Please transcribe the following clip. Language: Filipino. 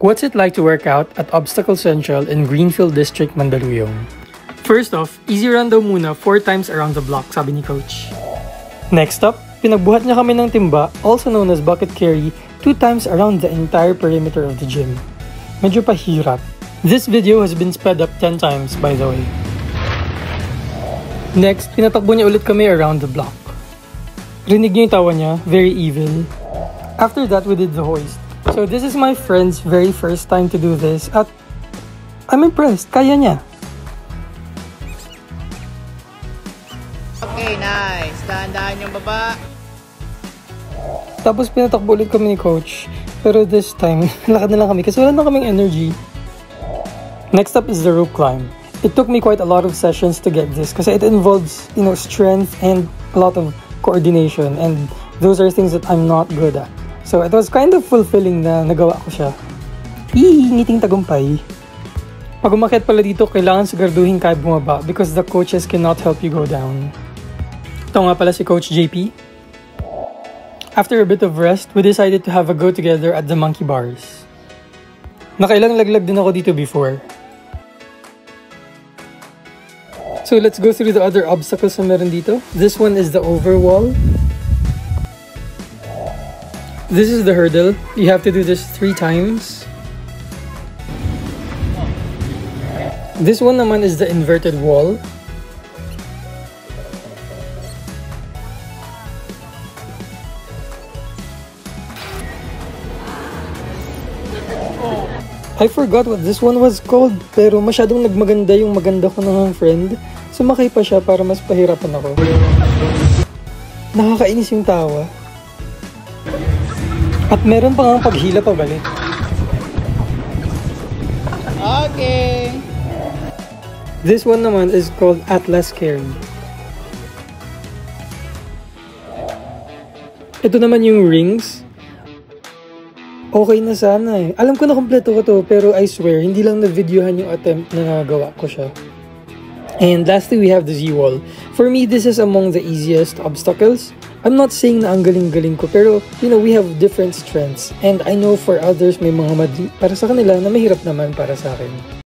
What's it like to work out at Obstacle Central in Greenfield District, Mandaluyong? First off, easy run daw muna 4 times around the block, sabi ni Coach. Next up, pinagbuhat niya kami ng timba, also known as bucket carry, 2 times around the entire perimeter of the gym. Medyo pahirap. This video has been sped up 10 times, by the way. Next, pinatakbo niya ulit kami around the block. Rinig niyo yung tawa niya, very evil. After that, we did the hoist. So this is my friend's very first time to do this at I'm impressed, kaya niya. Okay, nice. Dahan-dahan yung baba. Tapos pinatakbo ulit kami ni Coach. Pero this time, lakad na lang kami kasi wala na kaming energy. Next up is the rope climb. It took me quite a lot of sessions to get this kasi it involves, strength and a lot of coordination, and those are things that I'm not good at. So it was kind of fulfilling na nagawa ko siya. Ngiting tagumpay. Pag umakyat pala dito, kailangan siguraduhin kaya bumaba because the coaches cannot help you go down. Ito nga pala si Coach JP. After a bit of rest, we decided to have a go together at the monkey bars. Nakailang laglag din ako dito before. So let's go through the other obstacles na meron dito. This one is the overwall. This is the hurdle. You have to do this 3 times. This one naman is the inverted wall. I forgot what this one was called, pero masyadong nagmaganda yung maganda ko ng friend. Sumakay pa siya para mas pahirapan ako. Nakakainis yung tawa. At meron pa nga paghila pabalik. Okay. This one naman is called Atlas Carry. Ito naman yung rings. Okay na sana eh. Alam ko na kompleto ko to, pero I swear, hindi lang na-videohan yung attempt na nagawa ko siya. And lastly, we have the Z-wall. For me, this is among the easiest obstacles. I'm not saying na ang galing-galing ko, pero we have different strengths. And I know for others may mga para sa kanila na mahirap naman para sa akin.